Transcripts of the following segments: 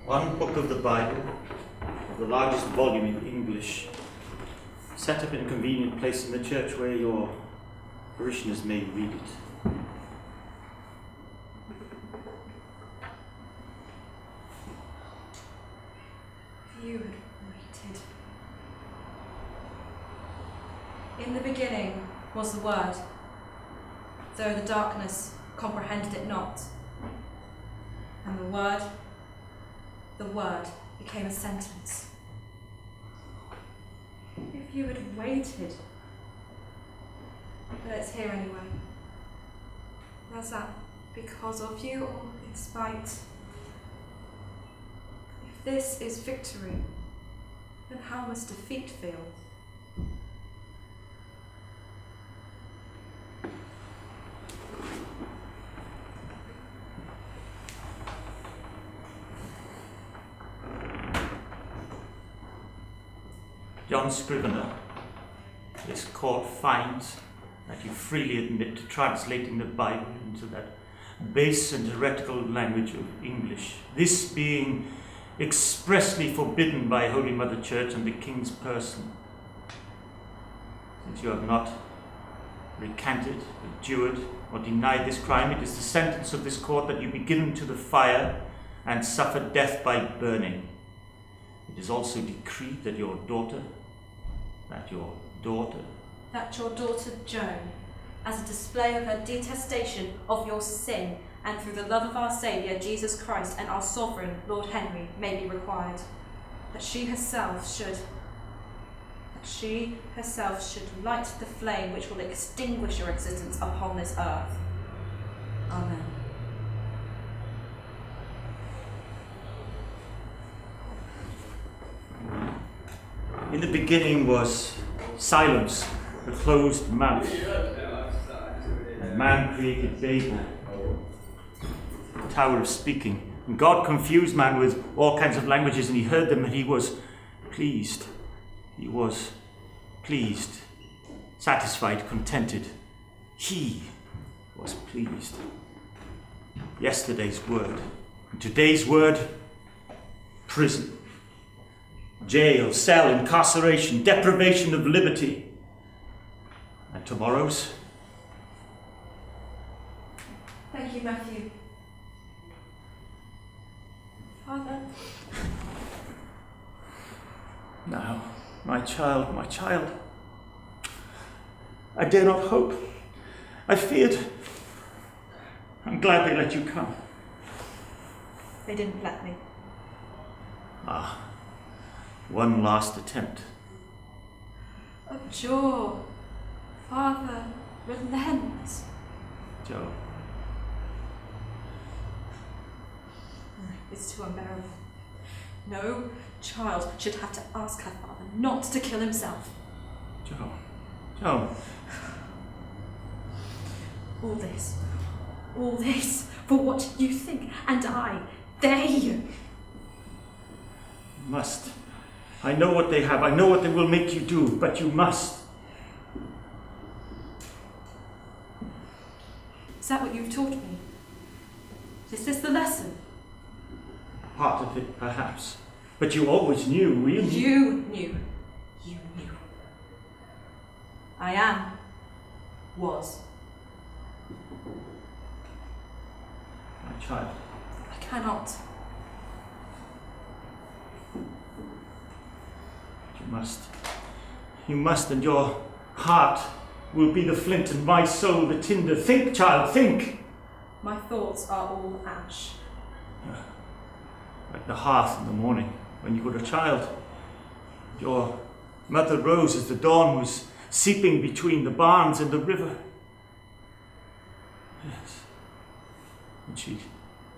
One book of the Bible, the largest volume in English, set up in a convenient place in the church where your parishioners may read it. You had waited. In the beginning was the Word, though the darkness comprehended it not. And the Word became a sentence. If you had waited, but it's here anyway. Was that because of you or in spite? If this is victory, then how must defeat feel? John Scrivener, this court finds that you freely admit to translating the Bible into that base and heretical language of English, this being expressly forbidden by Holy Mother Church and the King's person. Since you have not recanted, abjured, or denied this crime, it is the sentence of this court that you be given to the fire and suffer death by burning. It is also decreed that your daughter Joan, as a display of her detestation of your sin, and through the love of our Saviour Jesus Christ and our Sovereign Lord Henry, may be required, that she herself should light the flame which will extinguish your existence upon this earth. Amen. In the beginning was silence, a closed mouth. And man created Babel, the tower of speaking. And God confused man with all kinds of languages, and he heard them, and he was pleased. He was pleased, satisfied, contented. He was pleased. Yesterday's word. And today's word, prison. Jail, cell, incarceration, deprivation of liberty. And tomorrow's? Thank you, Matthew. Father. Now, my child, I dare not hope. I feared. I'm glad they let you come. They didn't let me. Ah. One last attempt. Oh, Joe, Father, relent. Joe. It's too unbearable. No child should have to ask her father not to kill himself. Joe. All this for what you think, and they Must. I know what they have. I know what they will make you do, but you must. Is that what you've taught me? Is this the lesson? Part of it, perhaps. But you always knew. You knew. I was. My child. I cannot. You must, and your heart will be the flint and my soul the tinder. Think, child, think! My thoughts are all ash. Like the hearth in the morning when you were a child. Your mother rose as the dawn was seeping between the barns and the river. Yes. And she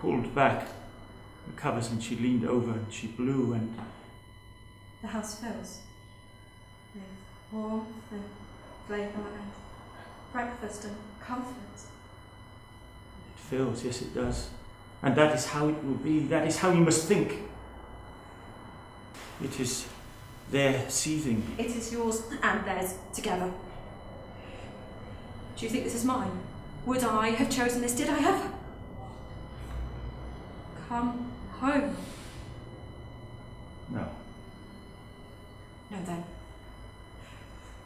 pulled back the covers and she leaned over and she blew and... The house fills with warmth and flavour and breakfast and comfort. It fills, yes it does. And that is how it will be. That is how you must think. It is their seething. It is yours and theirs together. Do you think this is mine? Would I have chosen this? Did I ever? Come home. No. No then.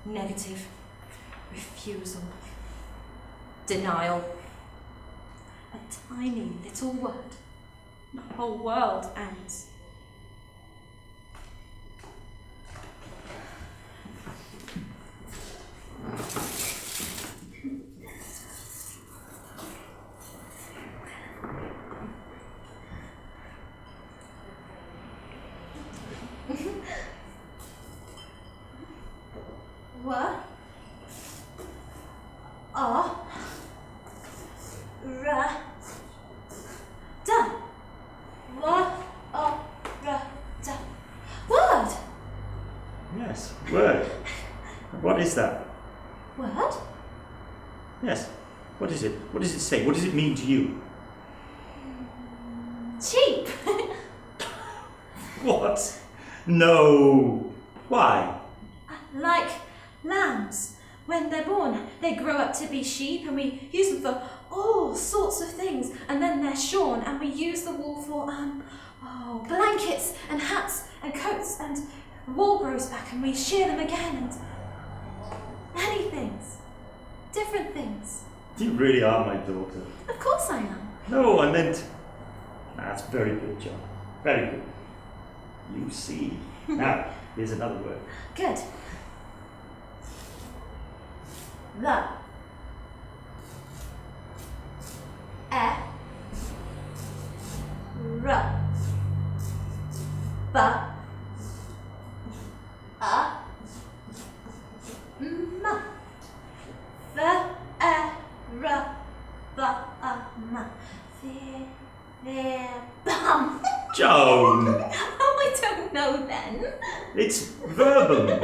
Negative. Refusal. Denial. A tiny little word. The whole world ends. What? Word! Yes, word. What is that? Word? Yes. What is it? What does it say? What does it mean to you? Cheap! What? No. Why? Like lambs. When they're born, they grow up to be sheep and we use them for all sorts of things. And then they're shorn and we use the wool for blankets and hats and coats, and wool grows back and we shear them again, and many things. Different things. You really are my daughter. Of course I am. No, I meant... That's very good, John. Very good. You see. Now, here's another word. Good. The. R. Ba. Ma. Ma. Bum. Joan! Oh, I don't know then. It's verbum.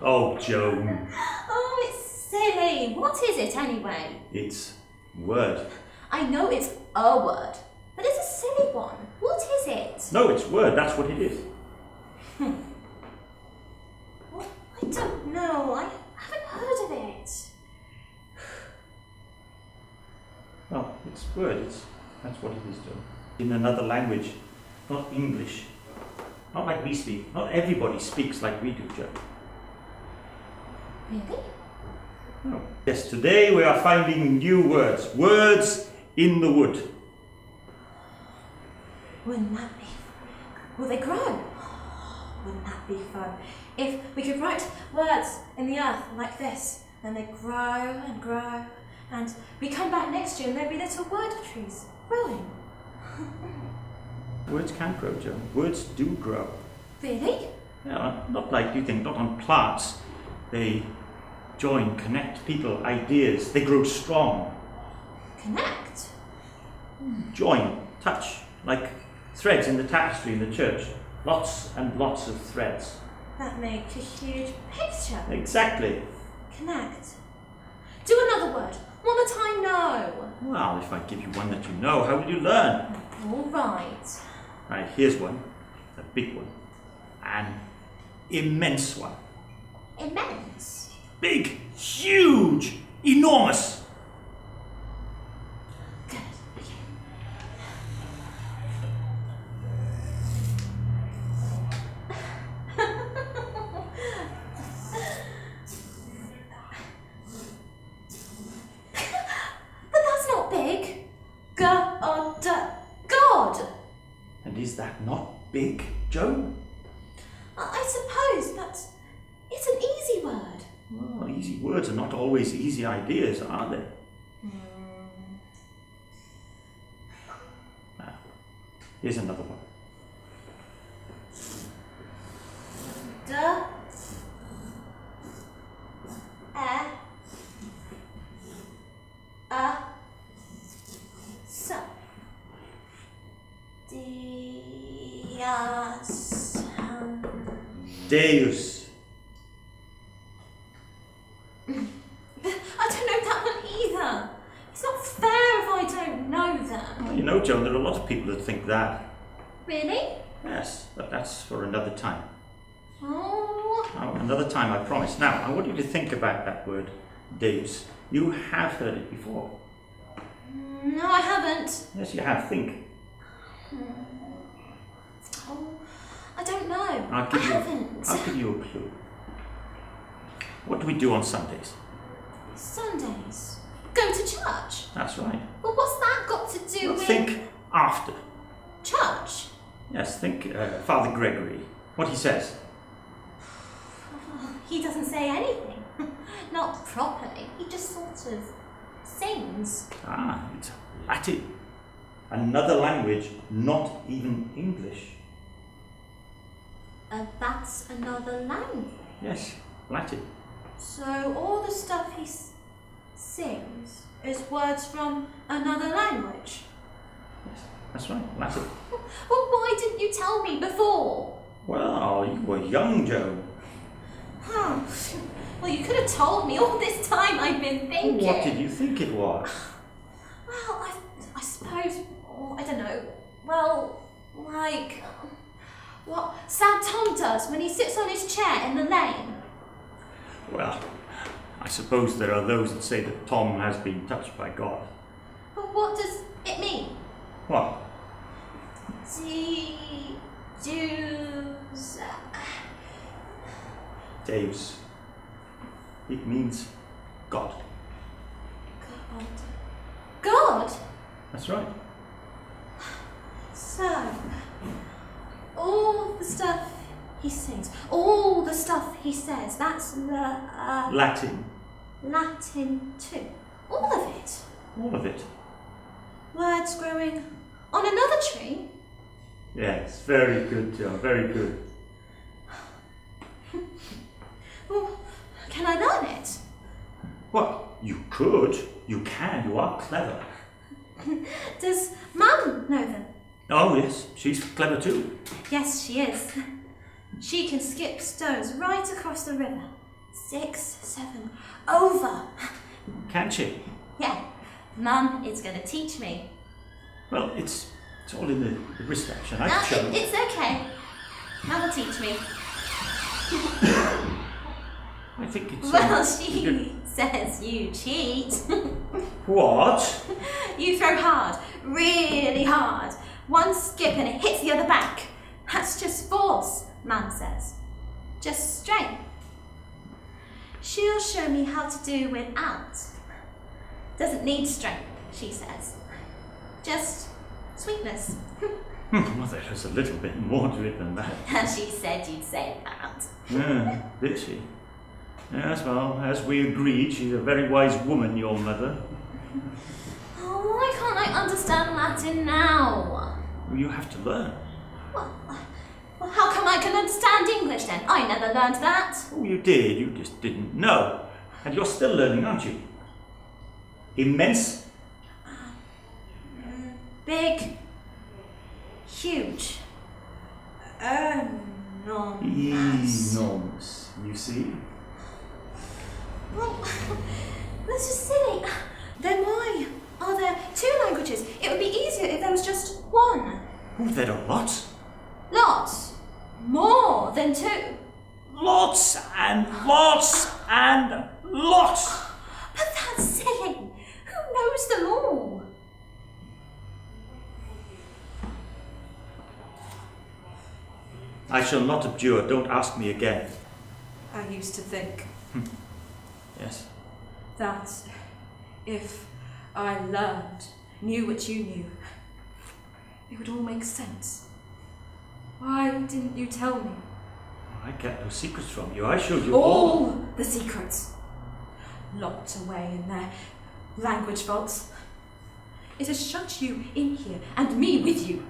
Oh, Joan. Oh, it's silly. What is it anyway? It's word. I know it's a word, but it's a silly one. What is it? No, it's word. That's what it is. Well, I don't know. I haven't heard of it. Well, it's word. That's what it is, Joan. In another language, not English. Not like we speak. Not everybody speaks like we do, Joan. Really? No. Yes, today we are finding new words. Words in the wood. Wouldn't that be fun? Will they grow? Wouldn't that be fun? If we could write words in the earth like this, then they grow and grow, and we come back next year and there'll be little word trees growing. Words can grow, Joan. Words do grow. Really? Yeah, not like you think, not on plants. They join, connect people, ideas. They grow strong. Connect? Join, touch, like threads in the tapestry in the church. Lots and lots of threads. That make a huge picture. Exactly. Connect. Do another word. One that I know. Well, if I give you one that you know, how will you learn? All right. Right, here's one. A big one. An immense one. Immense. Big, huge, enormous. Good. But that's not big. God. And is that not big, Joan? I suppose, but it's an easy word. Well, easy words are not always easy ideas, are they? Now, here's another one. Deus. I don't know that one either. It's not fair if I don't know them. Well, you know, Joan, there are a lot of people that think that. Really? Yes, but that's for another time. Oh. Oh, another time, I promise. Now, I want you to think about that word, Deus. You have heard it before. No, I haven't. Yes, you have. Think. Oh, I don't know. I'll give you a clue. What do we do on Sundays? Sundays. Go to church. That's right. Well, what's that got to do with... Think after. Church? Yes, think Father Gregory. What he says. He doesn't say anything. Not properly. He just sort of sings. Ah, it's Latin. Another language, not even English. That's another language. Yes, Latin. So all the stuff he sings is words from another language? Yes, that's right, Latin. Well, why didn't you tell me before? Well, you were young, Joan. Oh, well, you could have told me all this time I've been thinking. What did you think it was? Well, I suppose, I don't know, well, like, what Sad Tom does when he sits on his chair in the lane. Well, I suppose there are those that say that Tom has been touched by God. But what does it mean? What? Deus. It means God. God? That's right. So, all the stuff he sings, all the stuff he says, that's Latin. Latin too. All of it. All of it. Words growing on another tree. Yes, very good, John, very good. Well, can I learn it? Well, you could. You can. You are clever. Does Mum know them? Oh, yes. She's clever too. Yes, she is. She can skip stones right across the river. 6, 7, over. Can she? Yeah. Mum is going to teach me. Well, it's all in the wrist action. No, I've shown. it's okay. Mum will teach me. I think it's... Well, she says you cheat. What? You throw hard, really hard. One skip and it hits the other back. That's just force, Mum says. Just strength. She'll show me how to do without. Doesn't need strength, she says. Just sweetness. Well, there's a little bit more to it than that. And she said you'd say that. Yeah, did she? Yes, well, as we agreed, she's a very wise woman, your mother. Oh, why can't I understand Latin now? Well, you have to learn. Well, how come I can understand English then? I never learned that. Oh, you did. You just didn't know. And you're still learning, aren't you? Immense. Big. Huge. Enormous. Enormous. You see? Well, this is silly. Then why are there 2 languages? It would be easier if there was just one. Oh, there are lots. Lots. More than 2. Lots and lots and lots. But that's silly. Who knows them all? I shall not abjure. Don't ask me again. I used to think Yes. that if I knew what you knew, it would all make sense. Why didn't you tell me? I kept no secrets from you. I showed you All the secrets. Locked away in their language vaults. It has shut you in here, and me with you.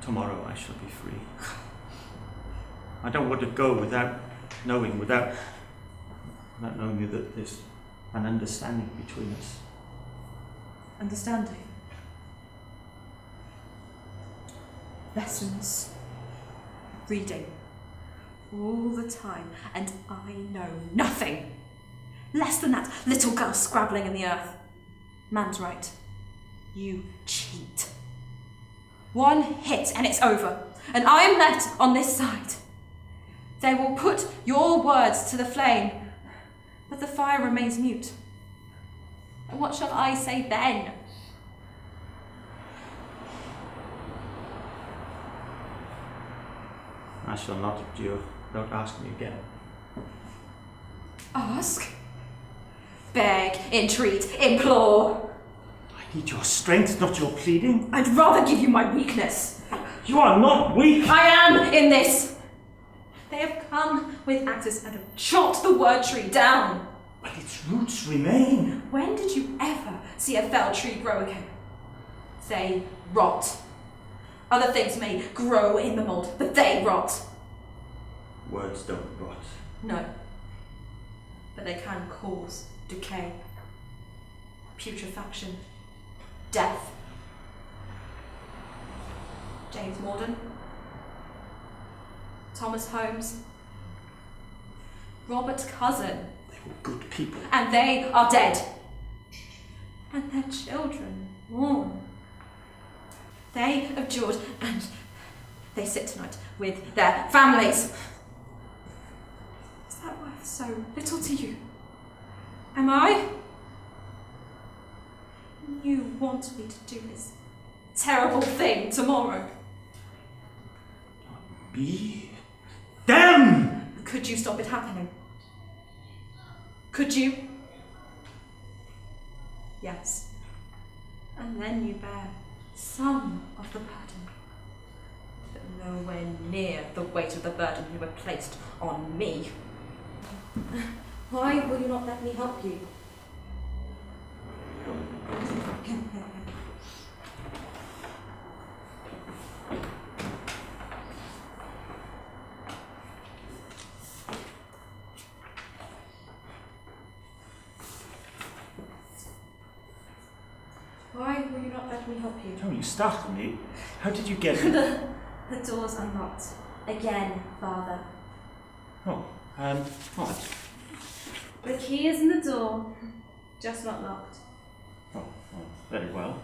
Tomorrow I shall be free. I don't want to go without knowing that there's an understanding between us. Understanding. Lessons. Reading. All the time, and I know nothing. Less than that little girl scrabbling in the earth. Man's right. You cheat. 1 hit and it's over, and I am left on this side. They will put your words to the flame, but the fire remains mute. And what shall I say then? I shall not endure. Don't ask me again. Ask? Beg, entreat, implore. I need your strength, not your pleading. I'd rather give you my weakness. You are not weak. I am in this. They have come with axes and have chopped the word tree down. But its roots remain. When did you ever see a felled tree grow again? They rot. Other things may grow in the mold, but they rot. Words don't rot. No. But they can cause decay, putrefaction, death. James Morden, Thomas Holmes, Robert Cousin. They were good people. And they are dead. And their children mourn. They abjured and they sit tonight with their families. Is that worth so little to you? Am I? You want me to do this terrible thing tomorrow. Me? Them! Could you stop it happening? Could you? Yes. And then you bear some of the burden, but nowhere near the weight of the burden you have placed on me. Why will you not let me help you? Why will you not let me help you? Oh, you startled me. How did you get in? The door's unlocked. Again, Father. Oh, what? The key is in the door, just not locked. Oh, very well.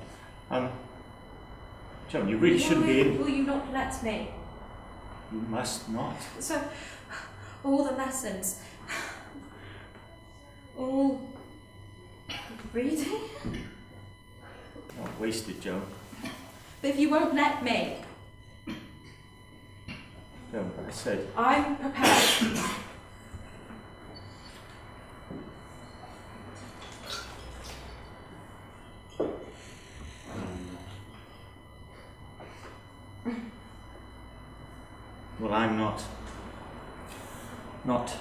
Joan, you really shouldn't be in. Why will you not let me? You must not. So, all the lessons, all the reading? Not wasted, Joan. But if you won't let me, Joan, I said. I'm prepared. Well, I'm not. Not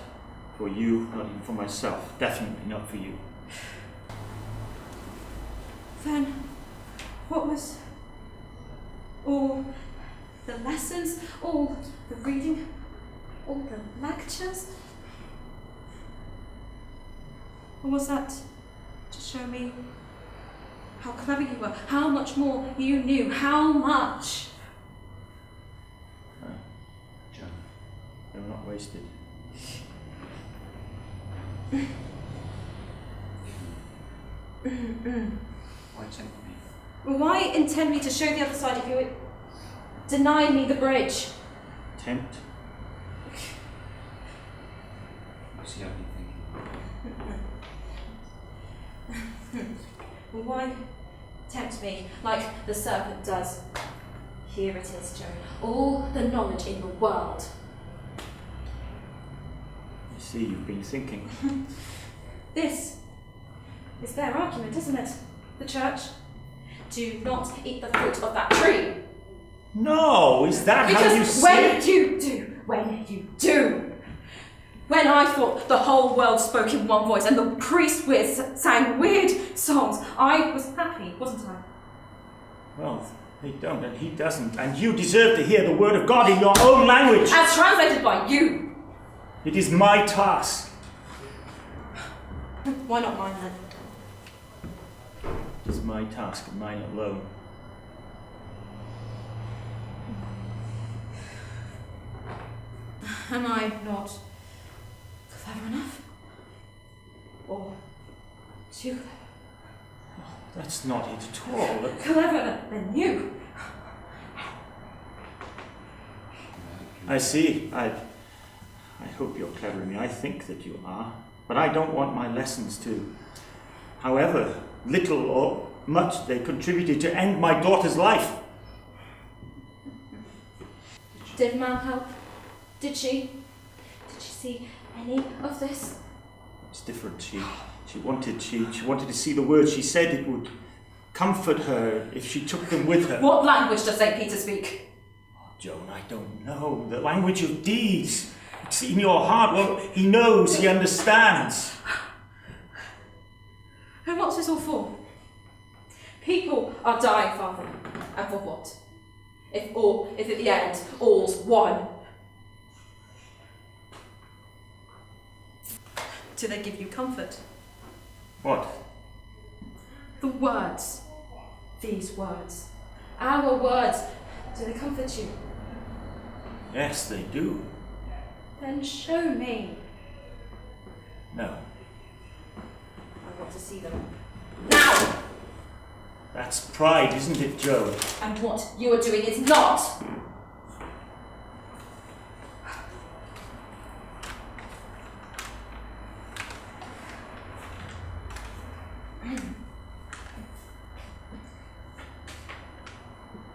for you, not even for myself. Definitely not for you. Then, what was all the lessons, all the reading, all the lectures? Or was that to show me how clever you were, how much more you knew, how much? Joan, they were not wasted. Why tempt me? Well, why intend me to show the other side if you would deny me the bridge? Tempt? What's he only thinking? Well, why tempt me like the serpent does? Here it is, Joe. All the knowledge in the world. I see you've been thinking. This is their argument, isn't it? The church. Do not eat the fruit of that tree. No, is that how you Because see when it? you do, when I thought the whole world spoke in one voice and the priest sang weird songs, I was happy, wasn't I? Well, they don't and he doesn't, and you deserve to hear the word of God in your own language. As translated by you. It is my task. Why not mine then? It is my task and mine alone. Am I not clever enough? Or too clever? That's not it at all. Cleverer than you. I see. I hope you're clever in me. I think that you are. But I don't want my lessons to, however little or much they contributed to end my daughter's life. Did Mum help? Did she see any of this? It's different. She wanted to see the words. She said it would comfort her if she took them with her. What language does St. Peter speak? Oh, Joan, I don't know. The language of deeds. It's in your heart. Well, he knows, he understands. And what's this all for? People are dying, Father. And for what? If at the end all's one. Do they give you comfort? What? The words. These words. Our words. Do they comfort you? Yes, they do. Then show me. No. I want to see them. Now! That's pride, isn't it, Joan? And what you are doing is not!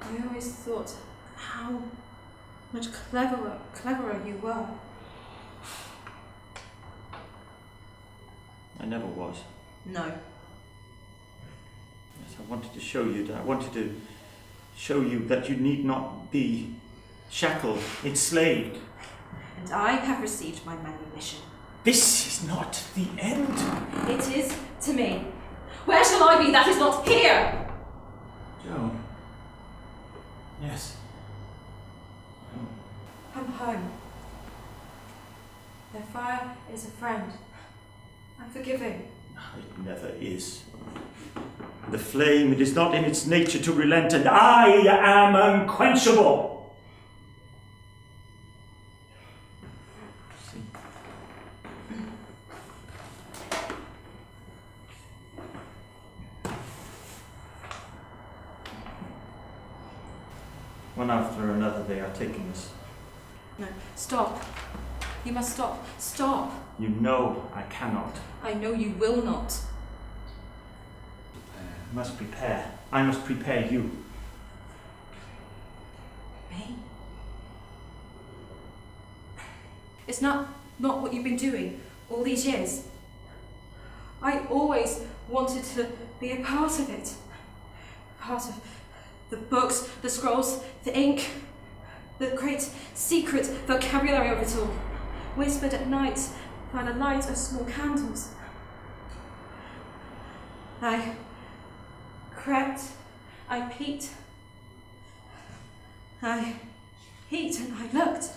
I always thought how much cleverer you were. I never was. No. Yes, I wanted to show you that. I wanted to show you that you need not be shackled, enslaved. And I have received my manumission. This is not the end. It is to me. Where shall I be that is not here? Joan. Yes. I'm home. Their fire is a friend. I'm forgiving. It never is. The flame, it is not in its nature to relent, and I am unquenchable. See? One after another they are taking us. No, stop. You must stop. Stop. You know I cannot. I know you will not. I must prepare. I must prepare you. Me? It's not what you've been doing all these years. I always wanted to be a part of it. Part of the books, the scrolls, the ink, the great secret vocabulary of it all, whispered at night by the light of small candles. I crept, I peeked, and I looked.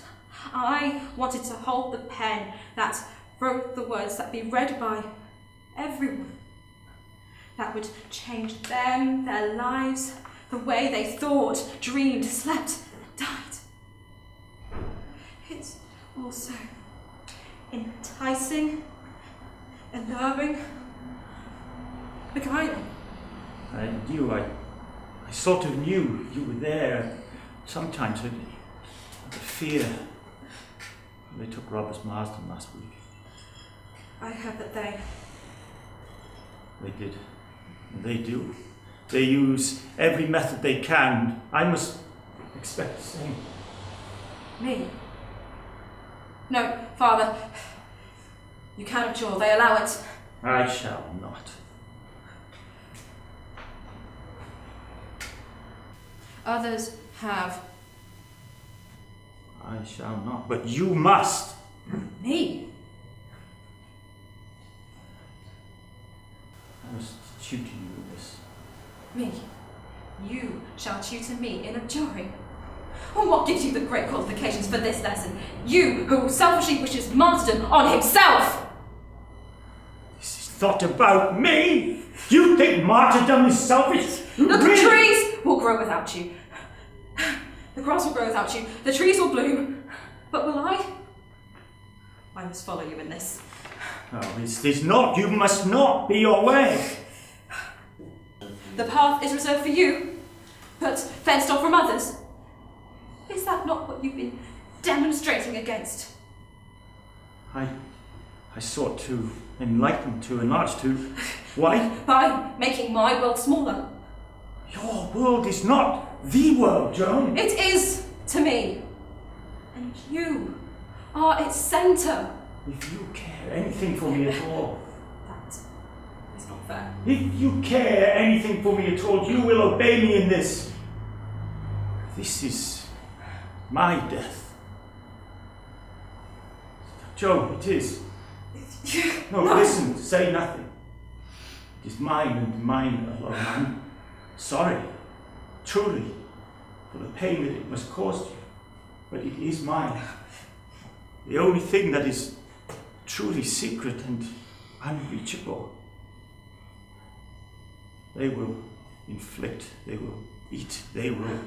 I wanted to hold the pen that wrote the words that be read by everyone, that would change them, their lives, the way they thought, dreamed, slept, died. It's also enticing, alluring, beguiling. I knew, I sort of knew you were there. Sometimes the fear. They took Robert Marsden last week. I heard that they did. They do. They use every method they can. I must expect the same. Me? No, Father. You cannot jaw. They allow it. I shall not. Others have. I shall not. But you must. Me? I must tutor you in this. Me? You shall tutor me in abjuring. Well, what gives you the great qualifications for this lesson? You who selfishly wishes martyrdom on himself! This is not about me! You think martyrdom is selfish? Look, the trees will grow without you. The grass will grow without you. The trees will bloom. But will I? I must follow you in this. No, it is not. You must not be your way. The path is reserved for you, but fenced off from others. Is that not what you've been demonstrating against? I sought to enlighten, to enlarge, to... Why? By making my world smaller. Your world is not the world, Joan. It is to me. And you are its centre. If you care anything for me at all, That is not fair. if you care anything for me at all, you will obey me in this. This is my death. Joe, it is. No, listen, say nothing. It is mine and mine alone. I'm sorry, truly, for the pain that it must cause you, but it is mine. The only thing that is truly secret and unreachable. They will inflict, they will eat, they will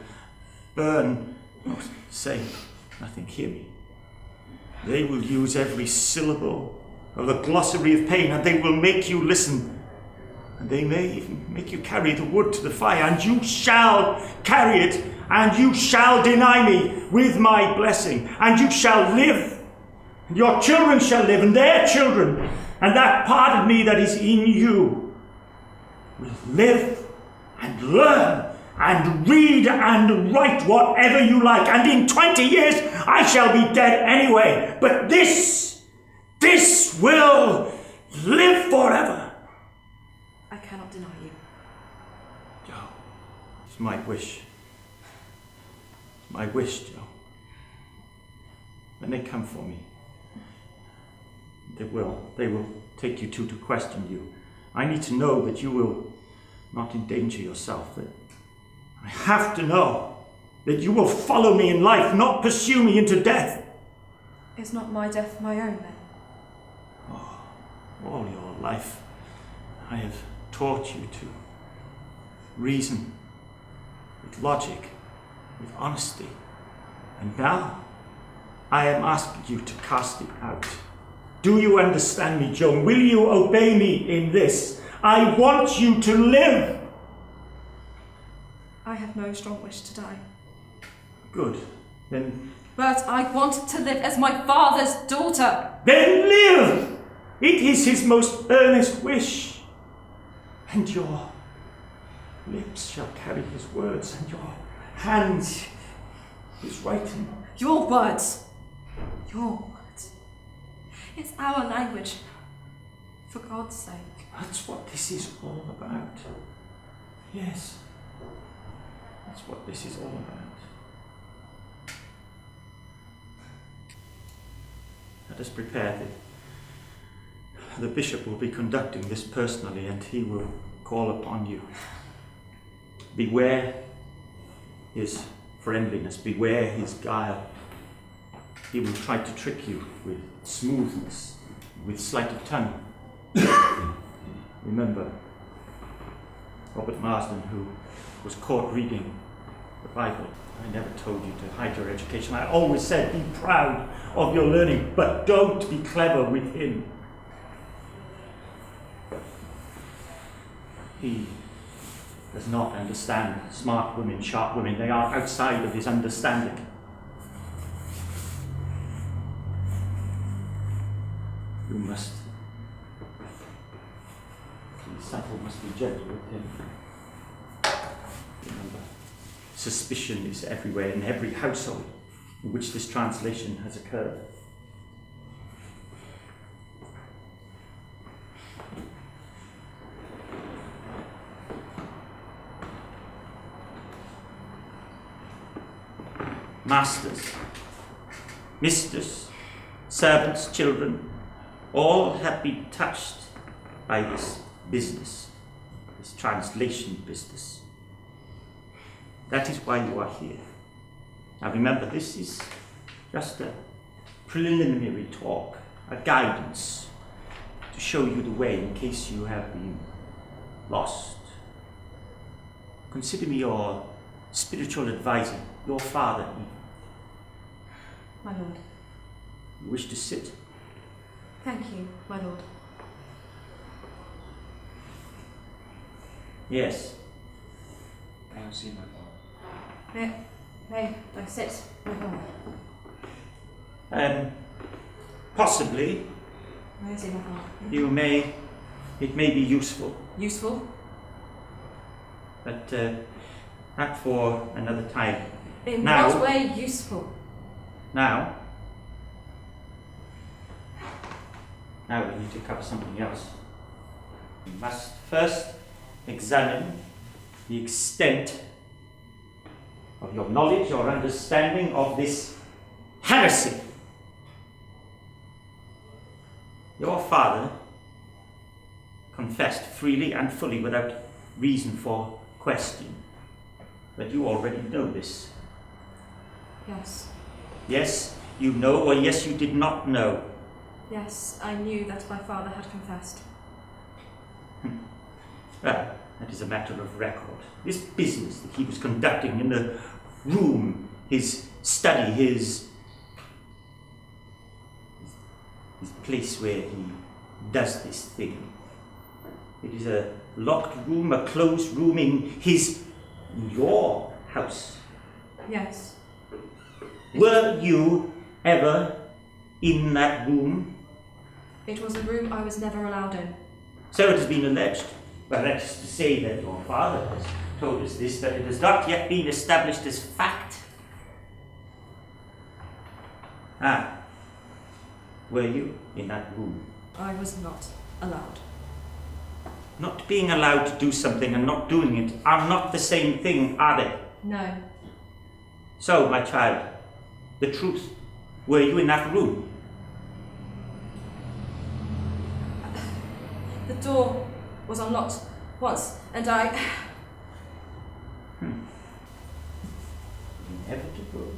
burn. Oh, say nothing, hear me. They will use every syllable of the glossary of pain, and they will make you listen. And they may even make you carry the wood to the fire, and you shall carry it, and you shall deny me with my blessing, and you shall live, and your children shall live, and their children, and that part of me that is in you will live and learn and read and write whatever you like, and in 20 years I shall be dead anyway, but this will live forever. I cannot deny you. Joe, it's my wish. My wish, Joe. When they come for me, they will take you to question you. I need to know that you will not endanger yourself. That I have to know that you will follow me in life, not pursue me into death. Is not my death my own then? Oh, all your life I have taught you to reason with logic, with honesty, and now I am asking you to cast it out. Do you understand me, Joan? Will you obey me in this? I want you to live. I have no strong wish to die. Good. Then But I want to live as my father's daughter. live! It is his most earnest wish. And your lips shall carry his words, and your hands his writing. Your words. Your words. It's our language. For God's sake. That's what this is all about. Yes. That's what this is all about. Let us prepare the bishop will be conducting this personally, and he will call upon you. Beware his friendliness, beware his guile. He will try to trick you with smoothness, with sleight of tongue. Remember Robert Marsden, who was caught reading the Bible. I never told you to hide your education. I always said be proud of your learning, but don't be clever with him. He does not understand smart women, sharp women. They are outside of his understanding. You must be subtle, must be gentle with him. Remember, suspicion is everywhere in every household in which this translation has occurred. Masters, misters, servants, children, all have been touched by this business, this translation business. That is why you are here. Now remember, this is just a preliminary talk, a guidance to show you the way in case you have been lost. Consider me your spiritual advisor, your father. My lord. You wish to sit? Thank you, my lord. Yes. I don't see my father. May I sit, my lord? Possibly. May I see my father? It may be useful, Useful? but not for another time. In Now- what way useful? Now, Now we need to cover something else. We must first examine the extent of your knowledge or understanding of this heresy. Your father confessed freely and fully without reason for question. But you already know this. Yes. Yes, you know, or yes, you did not know. Yes, I knew that my father had confessed. Well, that is a matter of record. This business that he was conducting in the room, his study, his place where he does this thing. It is a locked room, a closed room in your house. Yes. Were you ever in that room? It was a room I was never allowed in. So it has been alleged. Well, that is to say that your father has told us this, but it has not yet been established as fact. Were you in that room? I was not allowed. Not being allowed to do something and not doing it are not the same thing, are they? No. So, my child, the truth, were you in that room? The door was unlocked once, and I... Inevitable,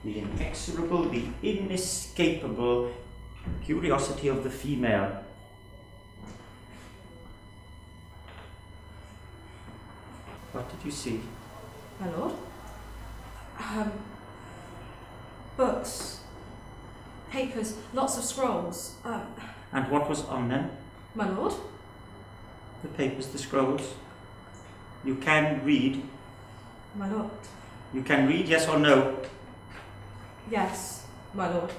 the inexorable, the inescapable curiosity of the female. What did you see? My lord? Books. Papers. Lots of scrolls. And what was on them? My lord? The papers, the scrolls. You can read. My lord? You can read, yes or no? Yes, my lord.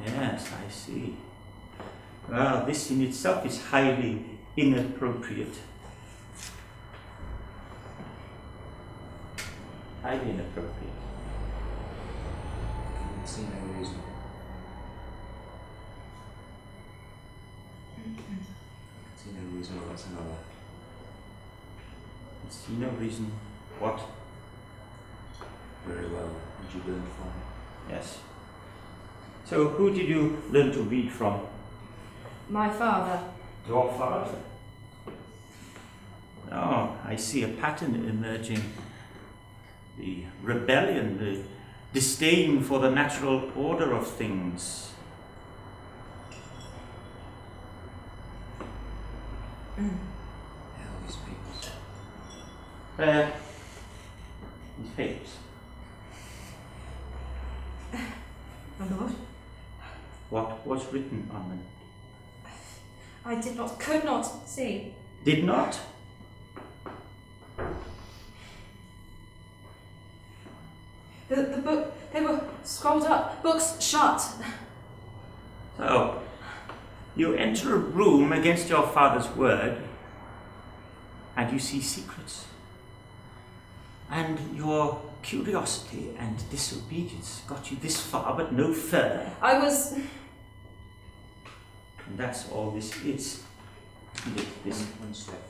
Yes, I see. Well, this in itself is highly inappropriate. Highly inappropriate. I can see no reason. I can see no reason whatsoever. I see no reason. What? Very well. Did you learn from? Yes. So, who did you learn to read from? My father. Your father. Oh, I see a pattern emerging. The rebellion, the disdain for the natural order of things. Hell, these papers. These papers. My lord? What was written on them? I could not see. Did not? The book, they were scrolled up, books shut. So, you enter a room against your father's word, and you see secrets. And your curiosity and disobedience got you this far, but no further. I was... And that's all this is. This. One step.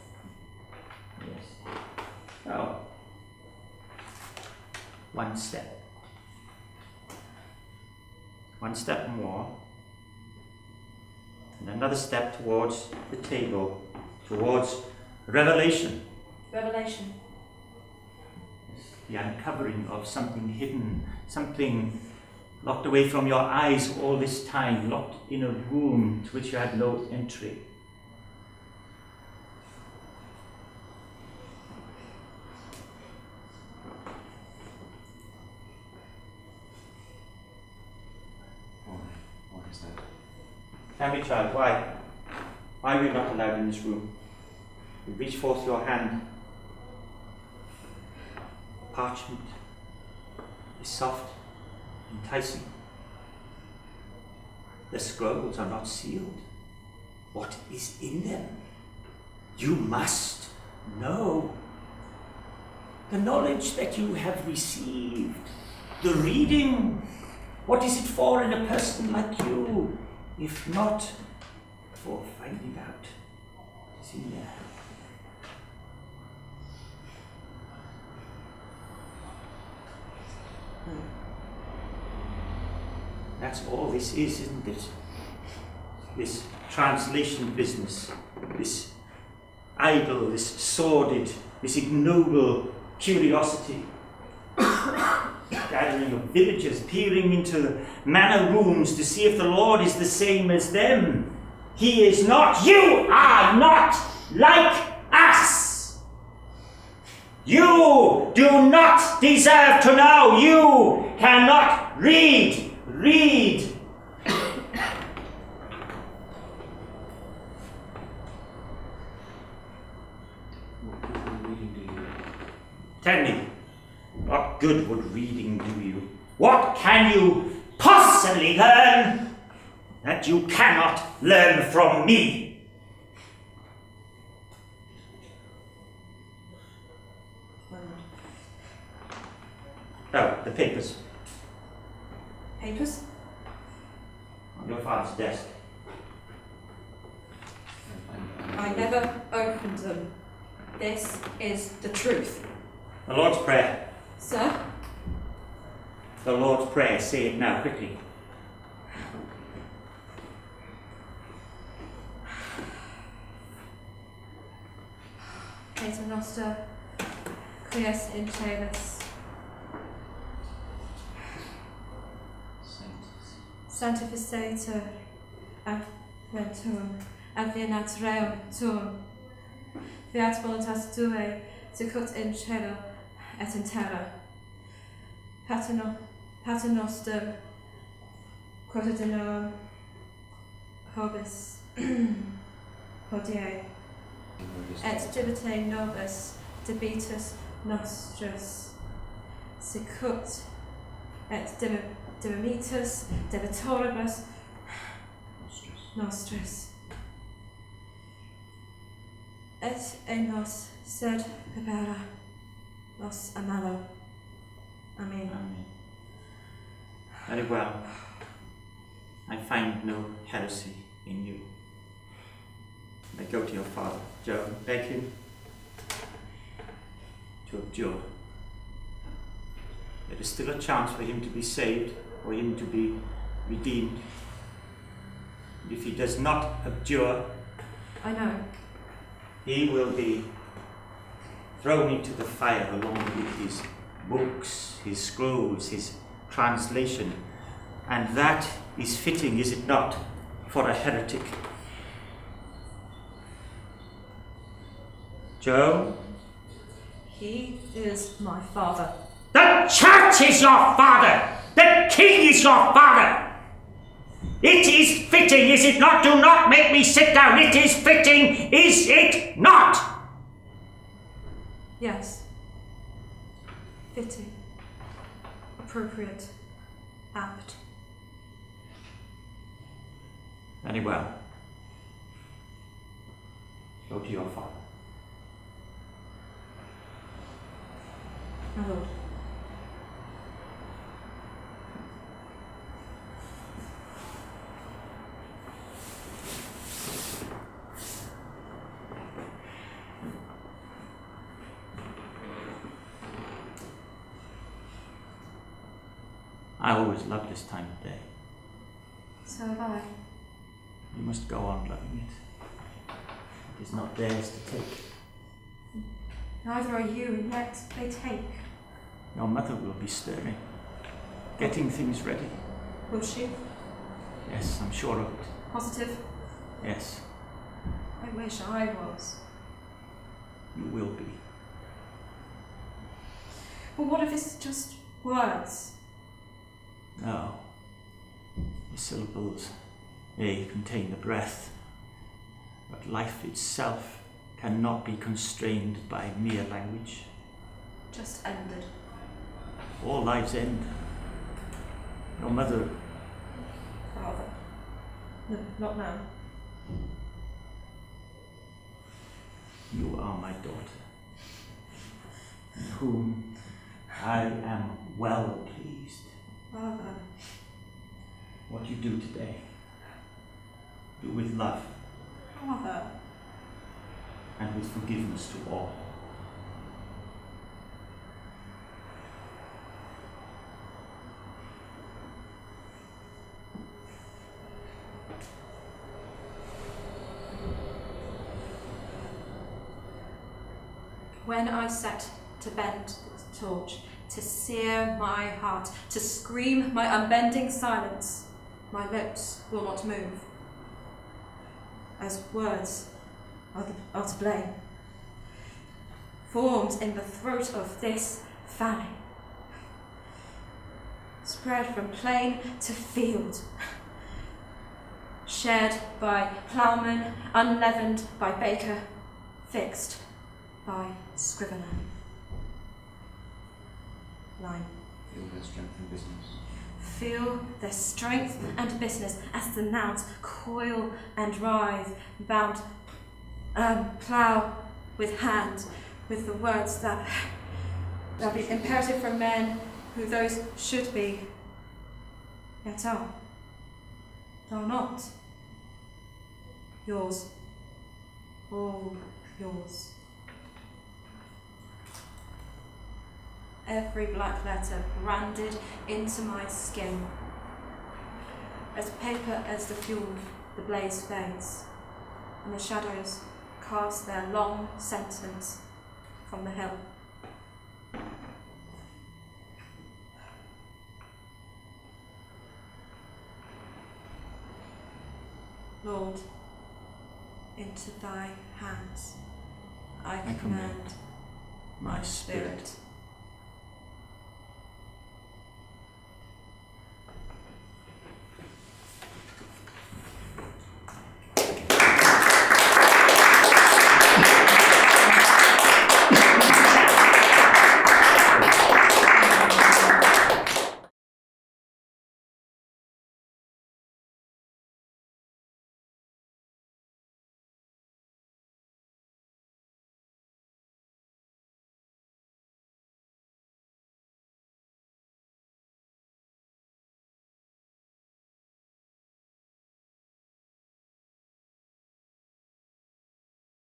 Yes. Oh. One step. One step more. And another step towards the table, towards revelation. Revelation. The uncovering of something hidden, something locked away from your eyes all this time, locked in a room to which you had no entry. What is that? Tell me, child, why? Why were you not allowed in this room? You reach forth your hand. Parchment is soft, enticing. The scrolls are not sealed. What is in them? You must know. The knowledge that you have received, the reading, What is it for in a person like you, if not for finding out what is in there? That's all this is, isn't it? This translation business, this idle, this sordid, this ignoble curiosity. Gathering of villagers, peering into the manor rooms to see if the Lord is the same as them. He is not. You are not like us. You do not deserve to know. You cannot read. Tell me, what good would reading do you? What can you possibly learn that you cannot learn from me? Oh, the papers. Papers? On your father's desk. I never opened them. This is the truth. The Lord's Prayer. Sir? The Lord's Prayer. Say it now, quickly. Pater Noster, quies in caelis. Sanctificator Adventum, Advenat Reum Tuum, Fiat voluntas Tuae, sicut in cielo et in terra. Pater Noster, quotidianum hobis hodie, et debite nobis debitus nostris, sicut et debitus debitoribus nostris. Et en nos sed pepera nos amalo. Amen. Amen. Very well. I find no heresy in you. I go to your father, Joe, beg him to abjure. There is still a chance for him to be saved, for him to be redeemed. And if he does not abjure, I know. he will be thrown into the fire along with his books, his scrolls, his translation. And that is fitting, is it not, for a heretic? Joe? He is my father. The church is your father! The king is your father! It is fitting, is it not? Do not make me sit down. It is fitting, is it not? Yes. Fitting. Appropriate. Apt. Very well. Go to your father. My lord. I always loved this time of day. So have I. You must go on loving it. It is not theirs to take. Neither are you, and yet they take. Your mother will be stirring, getting things ready. Will she? Yes, I'm sure of it. Positive? Yes, I wish I was. you will be. But what if it's just words? No. The syllables, they contain the breath. But life itself cannot be constrained by mere language. Just ended. All lives end. Your mother, Father. No, not now. you are my daughter, in whom I am well pleased. Father. what you do today, do with love Father, and with forgiveness to all. when I set to bend the torch, to sear my heart, to scream my unbending silence, my lips will not move, as words are to blame, formed in the throat of this valley, spread from plain to field, shared by ploughman, unleavened by baker, fixed by scrivener. Line. Feel their strength and business. Feel their strength and business as the nouns coil and writhe, bound, plough with hand, with the words that be imperative from men who those should be, yet are not. Yours, all yours. Every black letter branded into my skin, as paper as the fuel, the blaze fades, and the shadows cast their long sentence from the hill. Lord, into thy hands I commend my spirit.